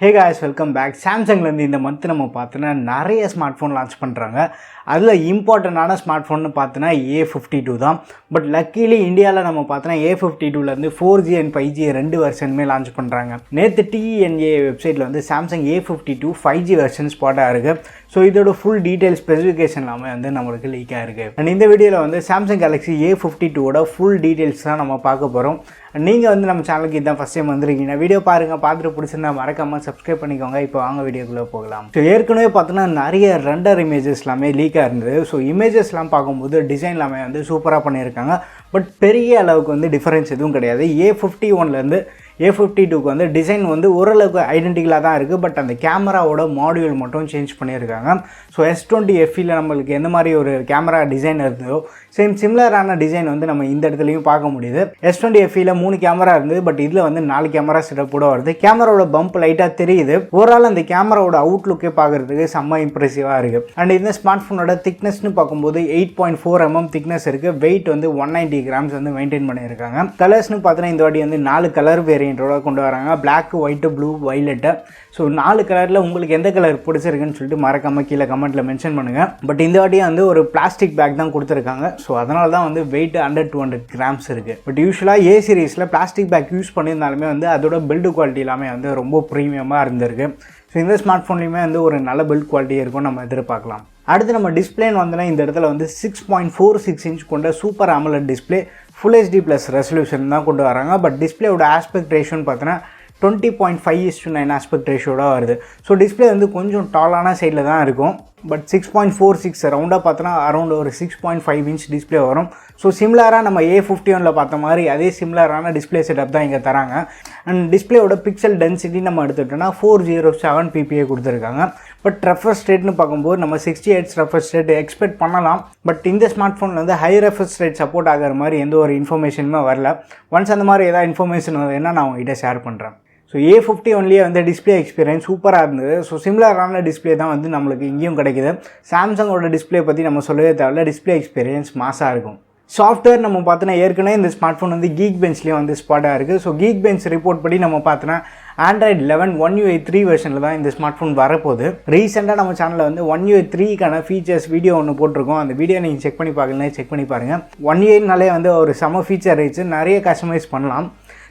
Hey guys, welcome back. Samsung இந்த month நம்ம பார்த்தோன்னா நிறைய ஸ்மார்ட் ஃபோன் லான்ச் பண்ணுறாங்க. அதில் இம்பார்ட்டண்டான ஸ்மார்ட் ஃபோன்னு பார்த்தோன்னா A52 தான். பட் லக்கிலி இந்தியாவில் நம்ம பார்த்தோன்னா A52லேருந்து 4G அண்ட் 5G ரெண்டு வெர்ஷனுமே லான்ச் பண்ணுறாங்க. நேற்று TNA வெப்சைட்டில் வந்து சாம்சங் A52 5G வெர்ஷன் ஸ்பாட்டாக இருக்குது. ஸோ இதோட ஃபுல் டீட்டெயில் ஸ்பெசிஃபிகேஷன் எல்லாமே வந்து நம்மளுக்கு லீக்காக இருக்குது. அண்ட் இந்த வீடியோவில் வந்து சாம்சங் கேலக்ஸி A52ஓட ஃபுல் டீட்டெயில்ஸ் தான் நம்ம பார்க்க போகிறோம். நீங்கள் வந்து நம்ம சேனலுக்கு இதான் ஃபஸ்ட் டைம் வந்துருக்கீங்க, வீடியோ பாருங்கள், பார்த்துட்டு பிடிச்சிருந்தா மறக்காமல் சப்ஸ்கிரைப் பண்ணிக்கோங்க. இப்போ வாங்க வீடியோக்குள்ளே போகலாம். ஸோ ஏற்கனவே பார்த்தோன்னா நிறைய ரெண்டர் இமேஜஸ் எல்லாமே லீக்காக இருந்தது. ஸோ இமேஜஸ்லாம் பார்க்கும்போது டிசைன் எல்லாமே வந்து சூப்பராக பண்ணியிருக்காங்க. பட் பெரிய அளவுக்கு வந்து டிஃபரன்ஸ் எதுவும் கிடையாது. A51லேருந்து A52க்கு வந்து டிசைன் வந்து ஓரளவுக்கு ஐடென்டிக்கலாக தான் இருக்குது. பட் அந்த கேமராவோட மாடியூல் மட்டும் சேஞ்ச் பண்ணியிருக்காங்க. ஸோ S20FEயில் நம்மளுக்கு எந்த மாதிரி ஒரு கேமரா டிசைன் இருந்ததோ சிமிலரான டிசைன் வந்து நம்ம இந்த இடத்துலையும் பார்க்க முடியுது. S20FEயில் 3 கேமரா இருந்தது. பட் இதில் வந்து 4 கேமரா செட்டப் கூட வருது. கேமராவோட பம்ப் லைட்டாக தெரியுது. ஓவரால் அந்த கேமராவோட அவுட்லுக்கே பார்க்குறதுக்கு செம்ம இம்ப்ரெசிவாக இருக்குது. அண்ட் இந்த ஸ்மார்ட் ஃபோனோட திக்னஸ்னு பார்க்கும்போது 8.4 mm திக்னஸ் இருக்குது. வெயிட் வந்து 190 grams வந்து மெயின்டைன் பண்ணியிருக்காங்க. கலர்ஸ்னு பார்த்தீங்கன்னா இந்த வாட்டி வந்து 4 கலர் வேரியண்ட்டோட கொண்டு வராங்க. Black, white, blue, violet. So 4 கலரில் உங்களுக்கு எந்த கலர் பிடிச்சிருக்குன்னு சொல்லிட்டு மறக்காமல் கீழே கமெண்ட்டில் மென்ஷன் பண்ணுங்கள். பட் இந்த வாட்டி வந்து ஒரு பிளாஸ்டிக் பேக் தான் கொடுத்துருக்காங்க. ஸோ அதனால தான் வந்து வெயிட் 100-200 grams இருக்குது. பட் யூஸ்வலாக A சீரீஸில் பிளாஸ்டிக் பேக் யூஸ் பண்ணியிருந்தாலுமே வந்து அதோட பில்டு குவாலிட்டி எல்லாமே வந்து ரொம்ப ப்ரீமியமாக இருந்திருக்கு. ஸோ இந்த ஸ்மார்ட் ஃபோன்லேயுமே வந்து ஒரு நல்ல பில்ட் குவாலிட்டி இருக்கும் நம்ம எதிர்பார்க்கலாம். அடுத்து நம்ம டிஸ்பிளேன்னு வந்தோன்னா இந்த இடத்துல வந்து 6.46 inch கொண்ட super AMOLED display Full HD+ resolution தான் கொண்டு வராங்க. பட் டிஸ்பிளேயோட ஆஸ்பெக்ட் ரேஷியோன்னு பார்த்தோன்னா 20.5:9 ஆஸ்பெக்ட் ரேஷியோட வருது. ஸோ டிஸ்பிளே வந்து கொஞ்சம் டாலான சைடில் தான் இருக்கும். பட் 6.46 ரவுண்டாக பார்த்தோன்னா அரௌண்ட் ஒரு 6.5 inch டிஸ்பிளே வரும். ஸோ சிமிலராக நம்ம A51ல் பார்த்த மாதிரி அதே சிமிலரான டிஸ்பிளே செட்டப் தான் இங்கே தராங்க. அண்ட் டிஸ்பிளேயோட பிக்சல் டென்சிட்டி நம்ம எடுத்துக்கிட்டோன்னா 407 ppi கொடுத்துருக்காங்க. பட் ரெஃப்ரெஷ் ரேட்னு பார்க்கும்போது நம்ம 60 Hz ரெஃப்ரெஷ் ரேட் எக்ஸ்பெக்ட் பண்ணலாம். பட் இந்த ஸ்மார்ட் ஃபோனில் வந்து ஹை ரெஃப்ரெஷ் ரேட் சப்போர்ட் ஆகிற மாதிரி எந்த ஒரு இன்ஃபர்மேஷனுமே வரல. ஒன்ஸ் அந்த மாதிரி ஏதாவது இன்ஃபர்மேஷன் வருதுன்னா நான் உங்ககிட்ட ஷேர் பண்ணுறேன். ஸோ A51லேயே வந்து டிஸ்பிளே எக்ஸ்பீரியன்ஸ் சூப்பராக இருந்தது. ஸோ சிமிலரான டிஸ்பிளே தான் வந்து நம்மளுக்கு இங்கேயும் கிடைக்குது. சாம்சங்கோட டிஸ்பிளே பற்றி நம்ம சொல்லவே தேவையில்ல, டிஸ்பிளே எக்ஸ்பீரியன்ஸ் மாசாக இருக்கும். சாஃப்ட்வேர் நம்ம பார்த்தோன்னா ஏற்கனவே இந்த ஸ்மார்ட் ஃபோன் வந்து Geekbenchலேயும் வந்து ஸ்பாட்டாக இருக்குது. ஸோ Geekbench ரிப்போர்ட் படி நம்ம பார்த்தோன்னா Android 11 One UI 3 வெர்ஷனில் தான் இந்த ஸ்மார்ட் ஃபோன் வரப்போகுது. ரீசெண்டாக நம்ம சேனலில் வந்து One UI 3க்கான ஃபீச்சர்ஸ் வீடியோ ஒன்று போட்டிருக்கோம். அந்த வீடியோ நீங்கள் செக் பண்ணி பார்க்கலாம், செக் பண்ணி பாருங்கள். One UIனாலே வந்து ஒரு செம ஃபீச்சர் இருந்துச்சு, நிறைய கஸ்டமைஸ் பண்ணலாம்.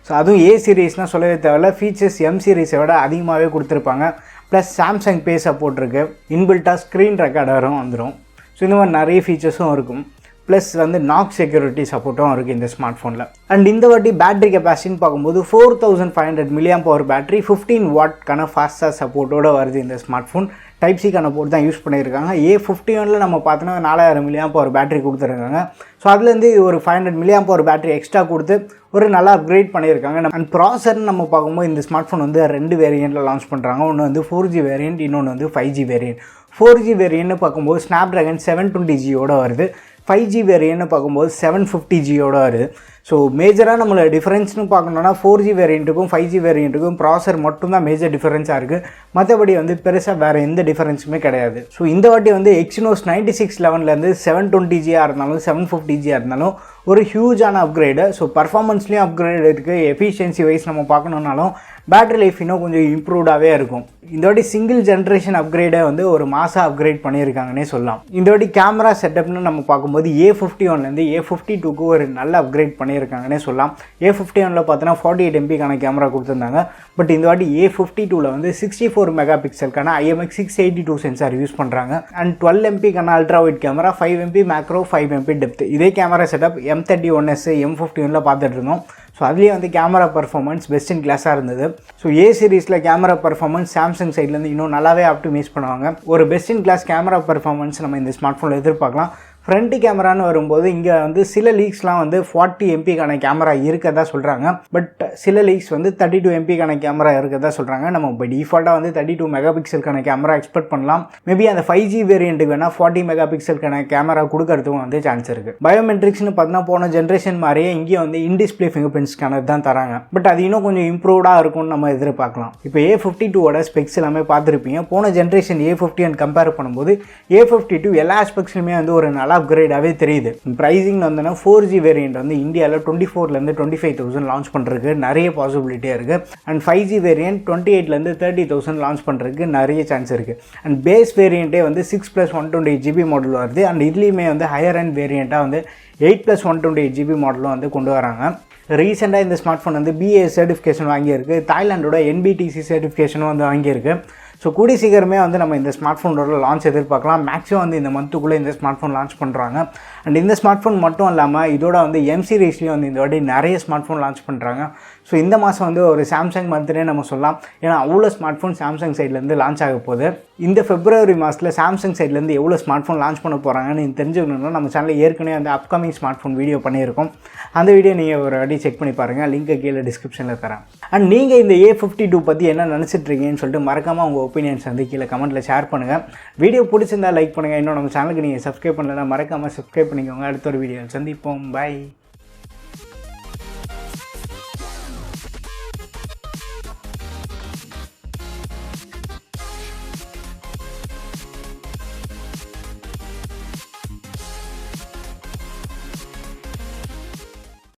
ஸோ அதுவும் A சீரீஸ்னால் சொல்லவே தேவையில்ல, ஃபீச்சர்ஸ் M சீரீஸை விட அதிகமாகவே கொடுத்துருப்பாங்க. ப்ளஸ் சாம்சங் பே சப்போர்ட் இருக்குது, இன்பில்ட்டாக ஸ்க்ரீன் ரெக்கார்டரும் வந்துடும். ஸோ இந்த மாதிரி நிறைய ஃபீச்சர்ஸும் இருக்கும். ப்ளஸ் வந்து நாக் செக்யூரிட்டி சப்போர்ட்டும் இருக்குது இந்த ஸ்மார்ட் ஃபோனில். அண்ட் இந்த வாட்டி பேட்டரி கெப்பாசிட்டின்னு பார்க்கும்போது 4500 mAh பேட்டரி 15 வாட்க்கான ஃபாஸ்ட் சார்ஜ் சப்போர்ட்டோடு வருது இந்த ஸ்மார்ட் ஃபோன். டைப் சிக்கான போர்ட் தான் யூஸ் பண்ணியிருக்காங்க. A51ல் நம்ம பார்த்தோன்னா 4000 mAh பேட்டரி கொடுத்துருக்காங்க. ஸோ அதுலேருந்து ஒரு 500 mAh பேட்டரி எக்ஸ்ட்ரா கொடுத்து ஒரு நல்லா அப்கிரேட் பண்ணியிருக்காங்க. அண்ட் ப்ராசர்னு நம்ம பார்க்கும்போது இந்த ஸ்மார்ட் ஃபோன் வந்து 2 வேரியண்ட்டில் லான்ச் பண்ணுறாங்க. ஒன்று வந்து 4G வேரியண்ட், இன்னொன்று வந்து 5G வேரியண்ட். 4G வேரியண்ட்னு பார்க்கும்போது Snapdragon 720Gயோட வருது. 5G வேரியண்ட்னு பார்க்கும்போது 750Gயோட வருது. ஸோ மேஜராக நம்மளோட டிஃப்ரென்ஸ்னு பார்க்கணுன்னா 4G வேரியண்ட்டுக்கும் 5G வேரியண்ட்டுக்கும் ப்ராசர் மட்டும்தான் மேஜர் டிஃபரன்ஸாக இருக்குது. மற்றபடி வந்து பெருசாக வேறு எந்த டிஃபரன்ஸுமே கிடையாது. ஸோ இந்த வாட்டி வந்து Exynos 9611லேருந்து 720Gயாக இருந்தாலும் 750Gயாக இருந்தாலும் ஒரு ஹியூஜான அப்கிரேடு. ஸோ பர்ஃபார்மன்ஸ்லேயும் அப்கிரேட் இருக்குது. எஃபிஷியன்சி வைஸ் நம்ம பார்க்கணுன்னாலும் பேட்டரி லைஃப் இன்னும் கொஞ்சம் இம்ப்ரூவ்டாகவே இருக்கும். இந்த வாட்டி சிங்கிள் ஜென்ரேஷன் அப்கிரேடை வந்து ஒரு மாதம் அப்கிரேட் பண்ணியிருக்காங்கன்னே சொல்லலாம். இந்த வாட்டி கேமரா செட்டப்னு நம்ம பார்க்கும்போது A51லேருந்து A52க்கு ஒரு நல்ல அப்கிரேட் பண்ணியிருக்காங்கன்னே சொல்லலாம். A51ல் பார்த்தோன்னா 48 MPக்கான கேமரா கொடுத்துருந்தாங்க. பட் இந்த வாட்டி A52ல் வந்து 64 மெகாபிக்சலுக்கான IMX682 சென்சார் யூஸ் பண்ணுறாங்க. அண்ட் 12 MPக்கான ultra wide camera, 5 MP macro, 5 MP depth. இதே கேமரா செட்டப் M31S M51ல் பார்த்துட்டு இருந்தோம். ஸோ அதுலேயே வந்து கேமரா பர்ஃபார்மன்ஸ் பெஸ்ட் இன் கிளாஸாக இருந்தது. ஸோ A சீரீஸில் கேமரா பர்ஃபார்மன்ஸ் சாம்சங் சைட்லேருந்து இன்னும் நல்லாவே ஆப்டிமைஸ் பண்ணுவாங்க. ஒரு best in class camera performance நம்ம இந்த ஸ்மார்ட் ஃபோனில் எதிர்பார்க்கலாம். ஃப்ரண்ட் கேமரான்னு வரும்போது இங்கே வந்து சில லீக்ஸ்லாம் வந்து 40 MPக்கான கேமரா இருக்கதா சொல்கிறாங்க. பட் சில லீக்ஸ் வந்து 32 MPக்கான கேமரா இருக்கதா சொல்கிறாங்க. நம்ம இப்போ டிஃபால்ட்டாக வந்து 32 மெகாபிக்சலுக்கான கேமரா எக்ஸ்பெக்ட் பண்ணலாம். மேபி அந்த 5G வேரியண்ட்டுக்கு வேணால் 40 மெகாபிக்சலுக்கான கேமரா கொடுக்கறதுக்கும் வந்து சான்ஸ் இருக்குது. பயோமெட்ரிக்ஸ்னு பார்த்தீங்கன்னா போன ஜென்ரேஷன் மாதிரியே இங்கே வந்து இன்டிஸ்பிளே ஃபிங்கர் பிரிண்ட் ஸ்கேனர் தான் தராங்க. பட் அது இன்னும் கொஞ்சம் இம்ப்ரூவ்டாக இருக்கும்னு நம்ம எதிர்பார்க்கலாம். இப்போ A52ஓட ஸ்பெக்ஸ் எல்லாமே பார்த்துருப்பீங்க. போன ஜென்ரேஷன் A51 கம்பேர் பண்ணும்போது A52 எல்லா ஸ்பெக்ஸ்லையுமே வந்து ஒரு நல்லா அப்கிரேடாகவே தெரியுது. ப்ரைஸிங் வந்தோன்னா 4G வேரியண்ட் வந்து இந்தியாவில் 24,000 25,000 லான்ச் பண்ணுறதுக்கு நிறைய பாசிபிலிட்டியாக இருக்குது. அண்ட் 5G வேரியண்ட் 28,000 30,000 லான்ச் பண்ணுறதுக்கு நிறைய சான்ஸ் இருக்குது. அண்ட் பேஸ் வேரியண்ட்டே வந்து 6+128GB மாடல் வருது. அண்ட் இதுலேயுமே வந்து ஹையர் அண்ட் வேரியண்ட்டாக வந்து 8+128GB மாடலும் வந்து கொண்டு வராங்க. ரீசெண்டாக இந்த ஸ்மார்ட் ஃபோன் வந்து BA சர்டிஃபிகேஷன் வாங்கியிருக்கு. தாய்லாண்டோட NBTC சர்டிஃபிகேஷனும் வந்து வாங்கியிருக்கு. ஸோ கூடிய சீக்கிரமே வந்து நம்ம இந்த ஸ்மார்ட் ஃபோனோட லான்ச் எதிர்பார்க்கலாம். மேக்ஸிமம் வந்து இந்த மந்த்துக்குள்ளே இந்த ஸ்மார்ட் ஃபோன் லான்ச் பண்ணுறாங்க. அண்ட் இந்த ஸ்மார்ட் ஃபோன் மட்டும் இல்லாமல் இதோட வந்து M சீரிஸ்லேயும் வந்து இந்த வாட்டி நிறைய ஸ்மார்ட் ஃபோன் லான்ச் பண்ணுறாங்க. ஸோ இந்த மாதம் வந்து ஒரு சாம்சங் மந்த்னே நம்ம சொல்லலாம். ஏன்னா அவ்வளோ ஸ்மார்ட் ஃபோன் சாம்சங் சைட்லேருந்து லான்ச் ஆக போகுது. இந்த February மாதத்தில் சாம்சங் சைட்லேருந்து எவ்வளோ ஸ்மார்ட் ஃபோன் லான்ச் பண்ண போகிறாங்கன்னு தெரிஞ்சுக்கணுன்னா நம்ம சேனலில் ஏற்கனவே வந்து அப்கமிங் ஸ்மார்ட் ஃபோன் வீடியோ பண்ணியிருக்கோம். அந்த வீடியோ நீங்கள் ஒரு வாட்டி செக் பண்ணி பாருங்கள். லிங்க்கை கீழே டிஸ்கிரிப்ஷனில் தரேன். அண்ட் நீங்கள் இந்த A52 பற்றி என்ன நினச்சிட்ருக்கீங்கன்னு சொல்லிட்டு மறக்காமல் உங்கள் ஒப்பீனியன்ஸ் வந்து கீழே கமெண்ட்டில் ஷேர் பண்ணுங்கள். வீடியோ பிடிச்சிருந்தால் லைக் பண்ணுங்கள். இன்னும் நம்ம சேனலுக்கு நீங்கள் சப்ஸ்கிரைப் பண்ணலைன்னா மறக்காமல் சப்ஸ்கிரைப் பண்ணிக்கோங்க. அடுத்த ஒரு வீடியோ சந்திப்போம். பை.